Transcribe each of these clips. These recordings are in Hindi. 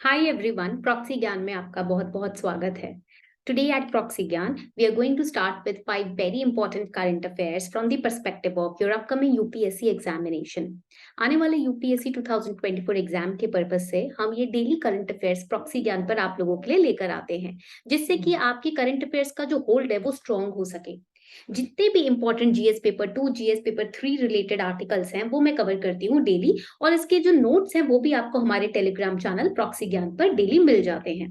हाय एवरीवन, प्रॉक्सी ज्ञान में आपका बहुत बहुत स्वागत है। Today at Proxy Gyan we are going to start with 5 very important current affairs from the perspective of your upcoming UPSC examination. आने वाले यूपीएससी 2024 एग्जाम के पर्पस से हम ये डेली करंट अफेयर्स प्रॉक्सी ज्ञान पर आप लोगों के लिए लेकर आते हैं, जिससे कि आपकी करंट अफेयर्स का जो होल्ड है वो स्ट्रांग हो सके। जितने भी important GS paper 2, GS paper 3 related articles हैं वो मैं कवर करती हूँ डेली, और इसके जो नोट्स हैं वो भी आपको हमारे टेलीग्राम चैनल प्रॉक्सी ज्ञान पर डेली मिल जाते हैं।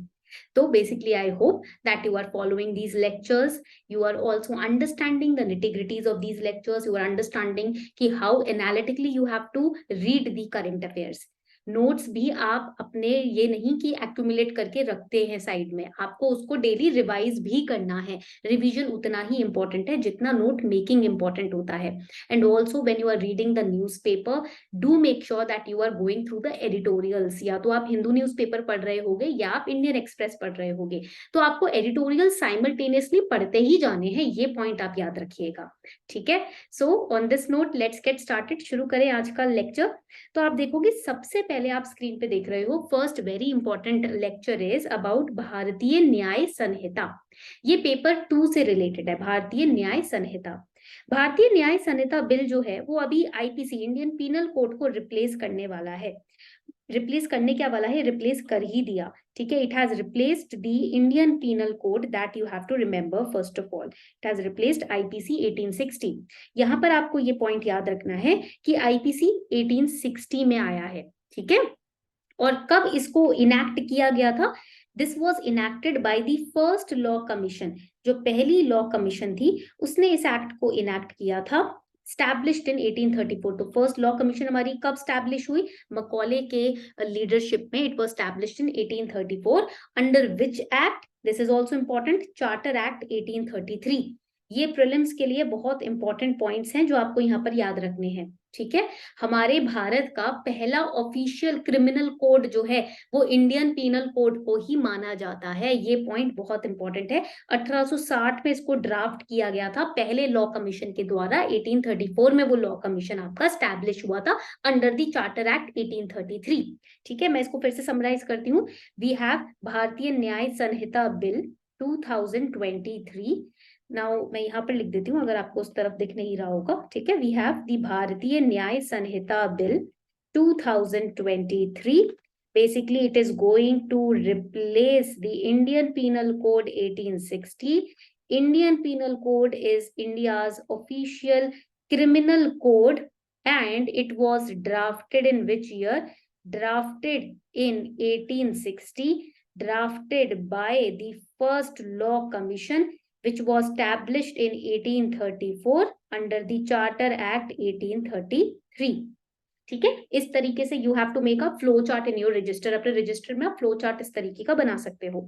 तो basically I hope that you are following these lectures, you are also understanding the nitty-gritties of these lectures, you are understanding कि how analytically you have to read the current affairs। Notes भी आप अपने ये नहीं कि एक्यूमुलेट करके रखते हैं साइड में, आपको उसको डेली रिवाइज भी करना है। रिवीजन उतना ही इंपॉर्टेंट है जितना नोट मेकिंग इंपॉर्टेंट होता है। And also when you are reading the newspaper, do make sure that you are going through the editorials. या तो आप हिंदू न्यूज़पेपर पढ़ रहे होगे या आप इंडियन एक्सप्रेस पढ़ रहे होगे, तो आपको एडिटोरियल साइमल्टेनियसली पढ़ते ही जाने हैं। ये पॉइंट आप याद रखिएगा, ठीक है। So on this note let's get started. शुरू करें आज का लेक्चर। तो आप देखोगे सबसे पहले आप स्क्रीन पे देख रहे हो first very important lecture is about भारतीय न्याय संहिता। ये पेपर 2 से रिलेटेड है, भारतीय न्याय संहिता। भारतीय न्याय संहिता बिल जो है वो अभी आईपीसी इंडियन पीनल कोड को रिप्लेस करने वाला है। रिप्लेस करने क्या वाला है, रिप्लेस कर ही दिया, ठीक है। It has replaced the Indian penal code, that you have to remember first of all. It has replaced IPC 1860। यहाँ पर आपको ये पॉइंट याद रखना है कि आईपीसी 1860 में आया है, ठीक है। और कब इसको इनैक्ट किया गया था? This was enacted by the first law commission. जो पहली लॉ कमीशन थी उसने इस एक्ट को इनैक्ट किया था, स्टैब्लिश्ड इन 1834। तो फर्स्ट लॉ कमीशन हमारी कब स्टैब्लिश हुई? मकौले के लीडरशिप में। It was established in 1834 under which act? This is also important, charter act 1833। ये प्रीलिम्स के लिए बहुत इंपॉर्टेंट पॉइंट्स हैं जो आपको यहाँ पर याद रखने हैं, ठीक है। हमारे भारत का पहला ऑफिशियल क्रिमिनल कोड जो है वो इंडियन पीनल कोड को ही माना जाता है। ये पॉइंट बहुत इंपॉर्टेंट है। 1860 में इसको ड्राफ्ट किया गया था पहले लॉ कमीशन के द्वारा। 1834 में वो लॉ कमीशन आपका स्टैब्लिश हुआ था अंडर द चार्टर एक्ट 1833, ठीक है। मैं इसको फिर से समराइज करती हूँ। वी हैव भारतीय न्याय संहिता बिल 2023। नाउ मैं यहाँ पर लिख देती हूँ अगर आपको उस तरफ दिख नहीं रहा होगा, ठीक है। We have the Bharatiya Nyaya Sanhita bill 2023। Basically it is going to replace the Indian penal Code 1860। Indian penal Code is India's official criminal code and it was drafted in which year? Drafted in 1860, drafted by the first law commission which was established in 1834 under the Charter Act 1833, ठीक है। इस तरीके से you have to make a flow chart in your register. अपने रजिस्टर में आप फ्लो चार्ट इस तरीके का बना सकते हो।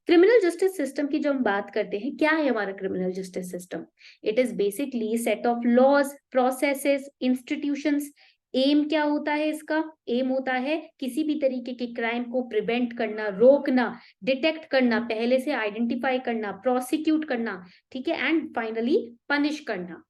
क्रिमिनल जस्टिस सिस्टम की जब हम बात करते हैं, क्या है हमारा criminal justice system? It is basically set of laws, processes, institutions. एम क्या होता है इसका? एम होता है किसी भी तरीके के क्राइम को प्रिवेंट करना, रोकना, डिटेक्ट करना, पहले से आइडेंटिफाई करना, प्रोसिक्यूट करना, ठीक है, एंड फाइनली पनिश करना,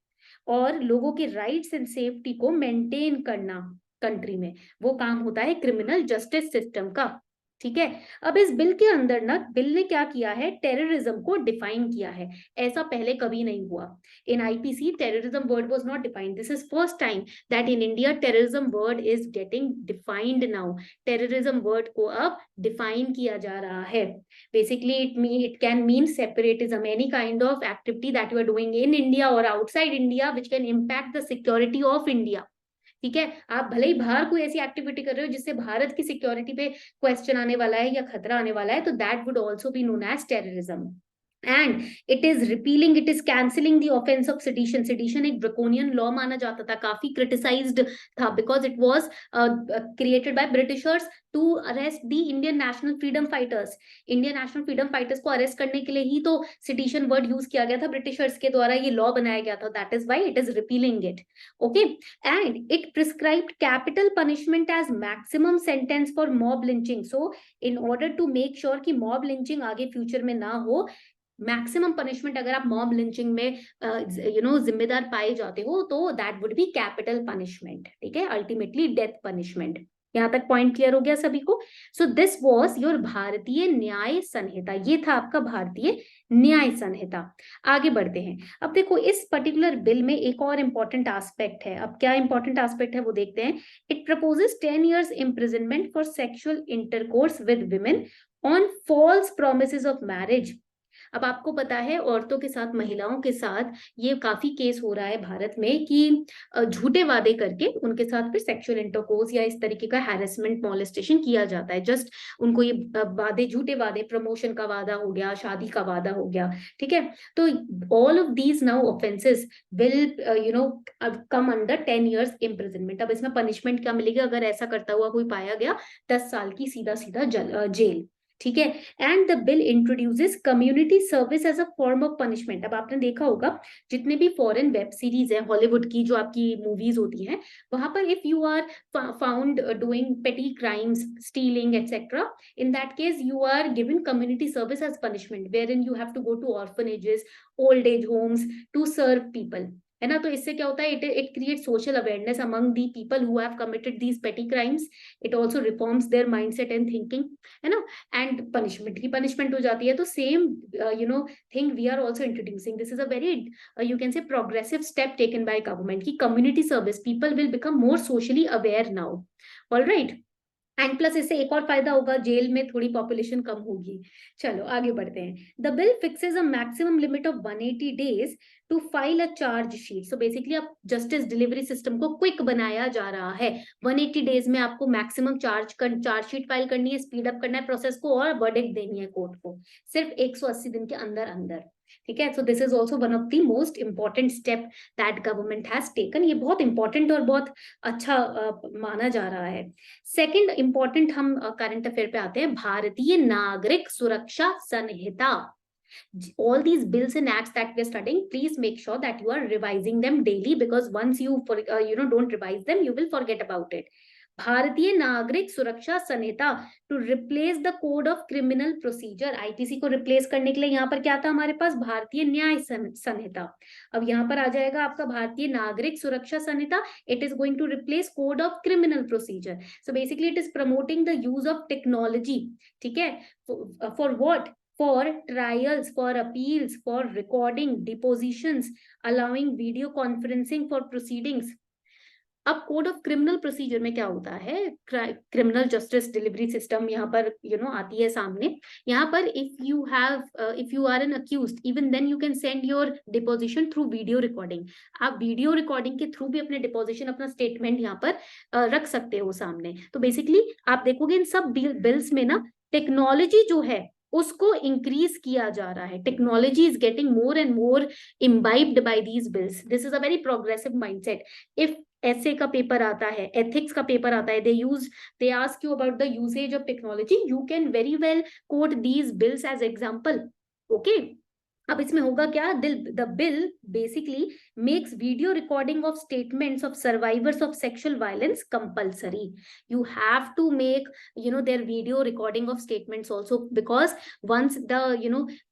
और लोगों के राइट्स एंड सेफ्टी को मेंटेन करना कंट्री में। वो काम होता है क्रिमिनल जस्टिस सिस्टम का, ठीक है। अब इस बिल के अंदर ना, बिल ने क्या किया है? टेररिज्म को डिफाइन किया है। ऐसा पहले कभी नहीं हुआ। In IPC terrorism word was not defined. This is first time that in India terrorism word is getting defined now. Terrorism word को अब डिफाइन किया जा रहा है। Basically it can mean separatism, any kind of activity that you are doing in India और outside India which can impact the security of India, ठीक है। आप भले ही बाहर कोई ऐसी एक्टिविटी कर रहे हो जिससे भारत की सिक्योरिटी पे क्वेश्चन आने वाला है या खतरा आने वाला है, तो that would also be known as terrorism. And it is repealing, it is cancelling the offence of sedition. Sedition एक ड्रैकोनियन लॉ माना जाता था, काफी क्रिटिसाइज्ड था, because it was created by Britishers to arrest the Indian national freedom fighters. Indian national freedom fighters को अरेस्ट करने के लिए ही तो सेडिशन वर्ड यूज किया गया था, ब्रिटिशर्स के द्वारा ये लॉ बनाया गया था। That is why it is repealing it, okay. And it prescribed capital punishment as maximum sentence for mob lynching. So in order to make sure कि मॉब लिंचिंग आगे फ्यूचर में ना हो, मैक्सिमम पनिशमेंट अगर आप मॉब लिंचिंग में जिम्मेदार पाए जाते हो तो that would be capital punishment, ठीक है, अल्टीमेटली डेथ पनिशमेंट। यहाँ तक पॉइंट क्लियर हो गया सभी को? सो दिस वाज योर भारतीय न्याय संहिता, ये था आपका भारतीय न्याय संहिता। आगे बढ़ते हैं। अब देखो इस पर्टिकुलर बिल में एक और इंपॉर्टेंट एस्पेक्ट है। अब क्या इंपॉर्टेंट एस्पेक्ट है वो देखते हैं। It proposes 10 years imprisonment for sexual intercourse with women on false promises of marriage. अब आपको पता है औरतों के साथ, महिलाओं के साथ ये काफी केस हो रहा है भारत में कि झूठे वादे करके उनके साथ फिर सेक्सुअल इंटरकोर्स या इस तरीके का हैरेसमेंट, मॉलेस्टेशन किया जाता है। जस्ट उनको ये वादे, झूठे वादे, प्रमोशन का वादा हो गया, शादी का वादा हो गया, ठीक है। तो all of these now offences will come under 10 years imprisonment. अब इसमें पनिशमेंट क्या मिलेगी अगर ऐसा करता हुआ कोई पाया गया? 10 साल की सीधा सीधा जेल, ठीक है। And the bill introduces community service as a form of punishment. अब आपने देखा होगा जितने भी फॉरेन वेब सीरीज है, हॉलीवुड की जो आपकी मूवीज होती हैं, वहां पर if you are found doing petty crimes, stealing etcetera, in that case you are given community service as punishment, wherein you have to go to orphanages, old age homes to serve people, है ना। तो इससे क्या होता है? It create social awareness among the people who have committed these petty crimes. It also reforms their mindset and thinking, है ना। एंड पनिशमेंट की पनिशमेंट हो जाती है। तो same thing we are also introducing. This is a very you can say progressive step taken by government की community service, people will become more socially aware now. All right. And plus इससे एक और फायदा होगा, जेल में थोड़ी पॉपुलेशन कम होगी। चलो आगे बढ़ते हैं। The bill fixes a maximum limit of 180 days to file a charge sheet. So basically अब जस्टिस डिलीवरी सिस्टम को क्विक बनाया जा रहा है। 180 days में आपको मैक्सिमम चार्ज शीट फाइल करनी है, स्पीड अप करना है प्रोसेस को, और वर्डिक्ट देनी है कोर्ट को सिर्फ 180 दिन के अंदर अंदर, ठीक है। So this is also one of the most important step that government has taken. ये बहुत इंपॉर्टेंट और बहुत अच्छा माना जा रहा है। सेकंड इंपॉर्टेंट, हम करंट अफेयर पे आते हैं, भारतीय नागरिक सुरक्षा संहिता। All these bills and acts that we're studying, please make sure that you are revising them daily, because once you don't revise them, you will forget about it. Bharatiya Nagarik Suraksha Sanhita to replace the code of criminal procedure. IPC को रिप्लेस करने के लिए यहाँ पर क्या था हमारे पास? भारतीय न्याय संहिता। अब यहाँ पर आ जाएगा आपका Bharatiya Nagarik Suraksha Sanhita. It is going to replace code of criminal procedure. So basically it is promoting the use of technology, ठीक है। For what? For trials, for appeals, for recording, depositions, allowing video conferencing for proceedings. अब कोड ऑफ क्रिमिनल प्रोसीजर में क्या होता है? क्रिमिनल जस्टिस डिलीवरी सिस्टम यहाँ पर आती है सामने। यहाँ पर if you are an accused, even then you can send your deposition through video recording. आप वीडियो रिकॉर्डिंग के थ्रू भी अपने डिपोजिशन, अपना स्टेटमेंट यहाँ पर रख सकते हो सामने। तो बेसिकली आप देखोगे इन सब बिल्स में ना टेक्नोलॉजी जो है उसको इंक्रीज किया जा रहा है। Technology is getting more and more imbibed by these bills. This is a very progressive mindset. If ऐसे का पेपर आता है, एथिक्स का पेपर आता है, they ask you about the usage of technology, you can very well quote these bills as example. Okay. अब इसमें होगा क्या? The bill basically makes video recording of statements of survivors of sexual violence compulsory. You have to make their video recording of statements also, because once the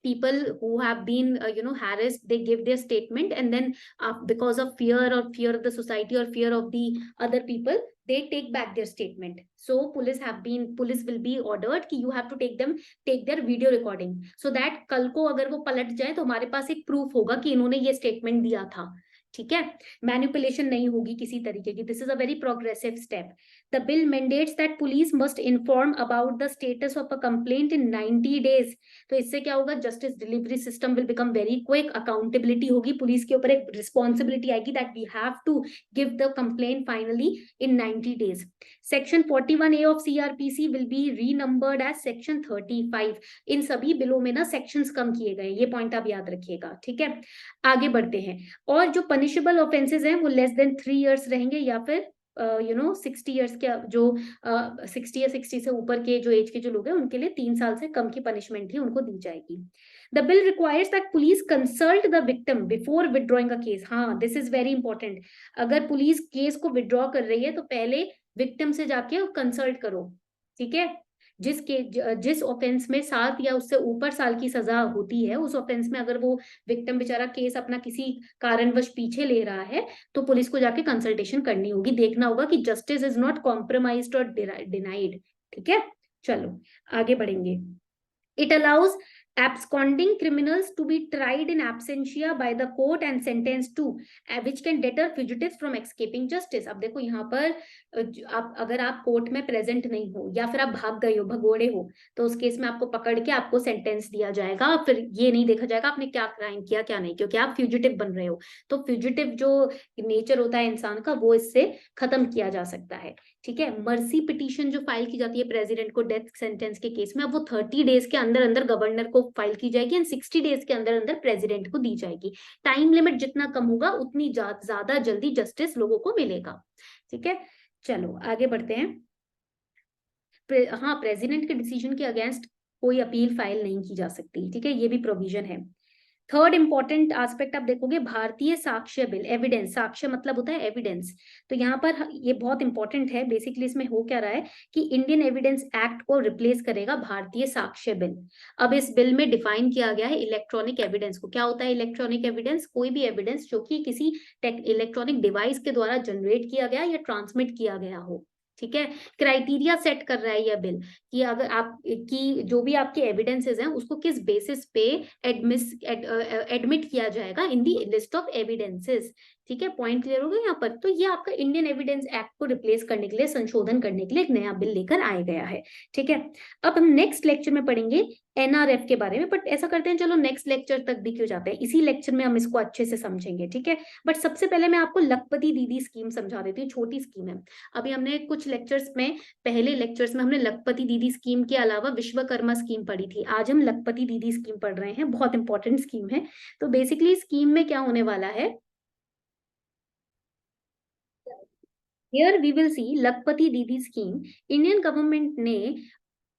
people who have been harassed, they give their statement, and then because of fear of the society or fear of the other people, they take back their statement. So police will be ordered कि you have to take their video recording, so that कल को अगर वो पलट जाए तो हमारे पास एक प्रूफ होगा कि इन्होंने ये स्टेटमेंट दिया था, ठीक है। मैनिपुलेशन नहीं होगी किसी तरीके की। This is a very progressive step. The bill mandates that police must inform about the status of a complaint in 90 days। तो इससे क्या होगा? Justice delivery system will become very quick, accountability होगी, पुलिस के ऊपर एक रिस्पॉन्सिबिलिटी आएगी that we have to give the complaint finally in 90 days। Section 41A of CRPC will be renumbered as section 35। इन सभी बिलों में ना सेक्शंस कम किए गए, ये पॉइंट आप याद रखिएगा, ठीक है। आगे बढ़ते हैं। और जो पनिशेबल ऑफेंसेस हैं वो लेस देन 3 years रहेंगे, या फिर 60 years के जो 60 या 60 से ऊपर के जो एज के जो लोग हैं उनके लिए 3 साल से कम की पनिशमेंट ही उनको दी जाएगी। The bill requires that police consult the victim before withdrawing a case. हाँ, दिस इज वेरी इंपॉर्टेंट। अगर पुलिस केस को विड्रॉ कर रही है तो पहले विक्टिम से जाके कंसल्ट करो, ठीक है। जिस ऑफेंस में 7 या उससे ऊपर साल की सजा होती है, उस ऑफेंस में अगर वो विक्टिम बेचारा केस अपना किसी कारणवश पीछे ले रहा है, तो पुलिस को जाके कंसल्टेशन करनी होगी, देखना होगा कि जस्टिस इज नॉट कॉम्प्रोमाइज्ड और डिनाइड। ठीक है, चलो आगे बढ़ेंगे। It allows absconding criminals to be tried in absentia by the court and sentenced to, which can deter fugitives from escaping justice। अब देखो यहाँ पर आप अगर आप कोर्ट में प्रेजेंट नहीं हो या फिर आप भाग गए हो, भगोड़े हो, तो उस केस में आपको पकड़ के आपको सेंटेंस दिया जाएगा। फिर ये नहीं देखा जाएगा आपने क्या क्राइम किया क्या नहीं, क्योंकि आप फ्यूजिटिव बन रहे हो। तो फ्यूजिटिव जो नेचर होता है इंसान का, वो इससे खत्म किया जा सकता है। ठीक है, मर्सी पिटीशन जो फाइल की जाती है प्रेसिडेंट को डेथ सेंटेंस के केस में, अब वो 30 डेज के अंदर अंदर गवर्नर को फाइल की जाएगी एंड 60 डेज के अंदर अंदर प्रेसिडेंट को दी जाएगी। टाइम लिमिट जितना कम होगा उतनी ज्यादा जल्दी जस्टिस लोगों को मिलेगा। ठीक है, चलो आगे बढ़ते हैं। हाँ, प्रेसिडेंट के डिसीजन के अगेंस्ट कोई अपील फाइल नहीं की जा सकती। ठीक है, ये भी प्रोविजन है। थर्ड इंपॉर्टेंट एस्पेक्ट आप देखोगे, भारतीय साक्ष्य बिल, एविडेंस। साक्ष्य मतलब होता है एविडेंस। तो यहाँ पर ये बहुत इंपॉर्टेंट है। बेसिकली इसमें हो क्या रहा है कि इंडियन एविडेंस एक्ट को रिप्लेस करेगा भारतीय साक्ष्य बिल। अब इस बिल में डिफाइन किया गया है इलेक्ट्रॉनिक एविडेंस को। क्या होता है इलेक्ट्रॉनिक एविडेंस? कोई भी एविडेंस जो कि किसी इलेक्ट्रॉनिक डिवाइस के द्वारा जनरेट किया गया या ट्रांसमिट किया गया हो। ठीक है, क्राइटेरिया सेट कर रहा है यह बिल कि अगर आप की जो भी आपके एविडेंसेस हैं उसको किस बेसिस पे एडमिट किया जाएगा इन दी लिस्ट ऑफ एविडेंसेस। ठीक है, पॉइंट क्लियर हो गया यहाँ पर। तो ये आपका इंडियन एविडेंस एक्ट को रिप्लेस करने के लिए, संशोधन करने के लिए एक नया बिल लेकर आया गया है। ठीक है, अब हम नेक्स्ट लेक्चर में पढ़ेंगे एनआरएफ के बारे में। बट ऐसा करते हैं, चलो नेक्स्ट लेक्चर तक भी क्यों जाते हैं, इसी लेक्चर में हम इसको अच्छे से समझेंगे। ठीक है, बट सबसे पहले मैं आपको लखपति दीदी स्कीम समझा देती हूँ। छोटी स्कीम है। अभी हमने कुछ लेक्चर्स में, पहले लेक्चर्स में हमने लखपति दीदी स्कीम के अलावा विश्वकर्मा स्कीम पढ़ी थी। आज हम लखपति दीदी स्कीम पढ़ रहे हैं, बहुत इंपॉर्टेंट स्कीम है। तो बेसिकली स्कीम में क्या होने वाला है, हियर वी विल सी लखपति दीदी स्कीम। इंडियन गवर्नमेंट ने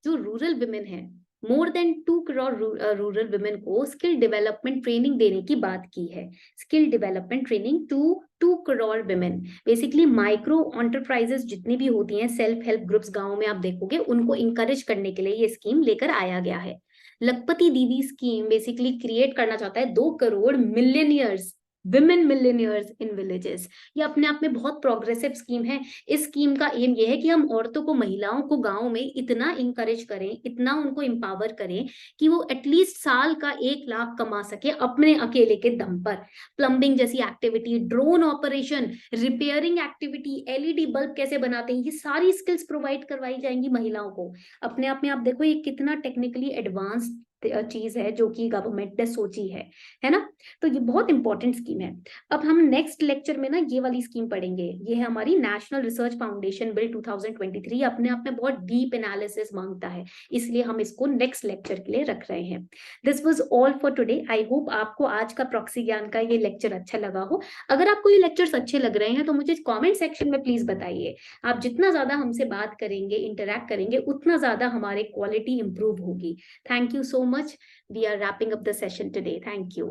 जो रूरल विमेन है, more than 2 crore rural women को स्किल डेवलपमेंट ट्रेनिंग देने की बात की है। Skill development training to 2 crore women. Basically micro enterprises जितनी भी होती हैं, सेल्फ हेल्प ग्रुप्स गांव में आप देखोगे, उनको इंकरेज करने के लिए ये स्कीम लेकर आया गया है। लखपति दीदी स्कीम बेसिकली क्रिएट करना चाहता है 2 crore millionaires, women millionaires in villages. ये अपने आप में बहुत प्रोग्रेसिव स्कीम है। इस स्कीम का एम ये है कि हम औरतों को, महिलाओं को गांव में इतना इंकरेज करें, इतना उनको एम्पावर करें कि वो एटलीस्ट साल का 1 लाख कमा सके अपने अकेले के दम पर। प्लम्बिंग जैसी activity, drone operation, repairing activity, LED bulb कैसे बनाते हैं, ये सारी स्किल्स प्रोवाइड करवाई जाएंगी महिलाओं को। अपने आप में आप देखो ये कितना टेक्निकली एडवांस चीज है जो कि गवर्नमेंट ने सोची है ना। तो ये बहुत इंपॉर्टेंट स्कीम है। अब हम नेक्स्ट लेक्चर में ना ये वाली स्कीम पढ़ेंगे। ये है हमारी नेशनल रिसर्च फाउंडेशन बिल 2023। अपने आप में बहुत डीप एनालिसिस मांगता है, इसलिए हम इसको नेक्स्ट लेक्चर के लिए रख रहे हैं। This was all for today. I hope आपको आज का प्रॉक्सी ज्ञान का ये लेक्चर अच्छा लगा हो। अगर आपको ये लेक्चर्स अच्छे लग रहे हैं तो मुझे कॉमेंट सेक्शन में प्लीज बताइए। आप जितना ज्यादा हमसे बात करेंगे, इंटरैक्ट करेंगे, उतना ज्यादा हमारे क्वालिटी इंप्रूव होगी। Thank you so much. We are wrapping up the session today. Thank you.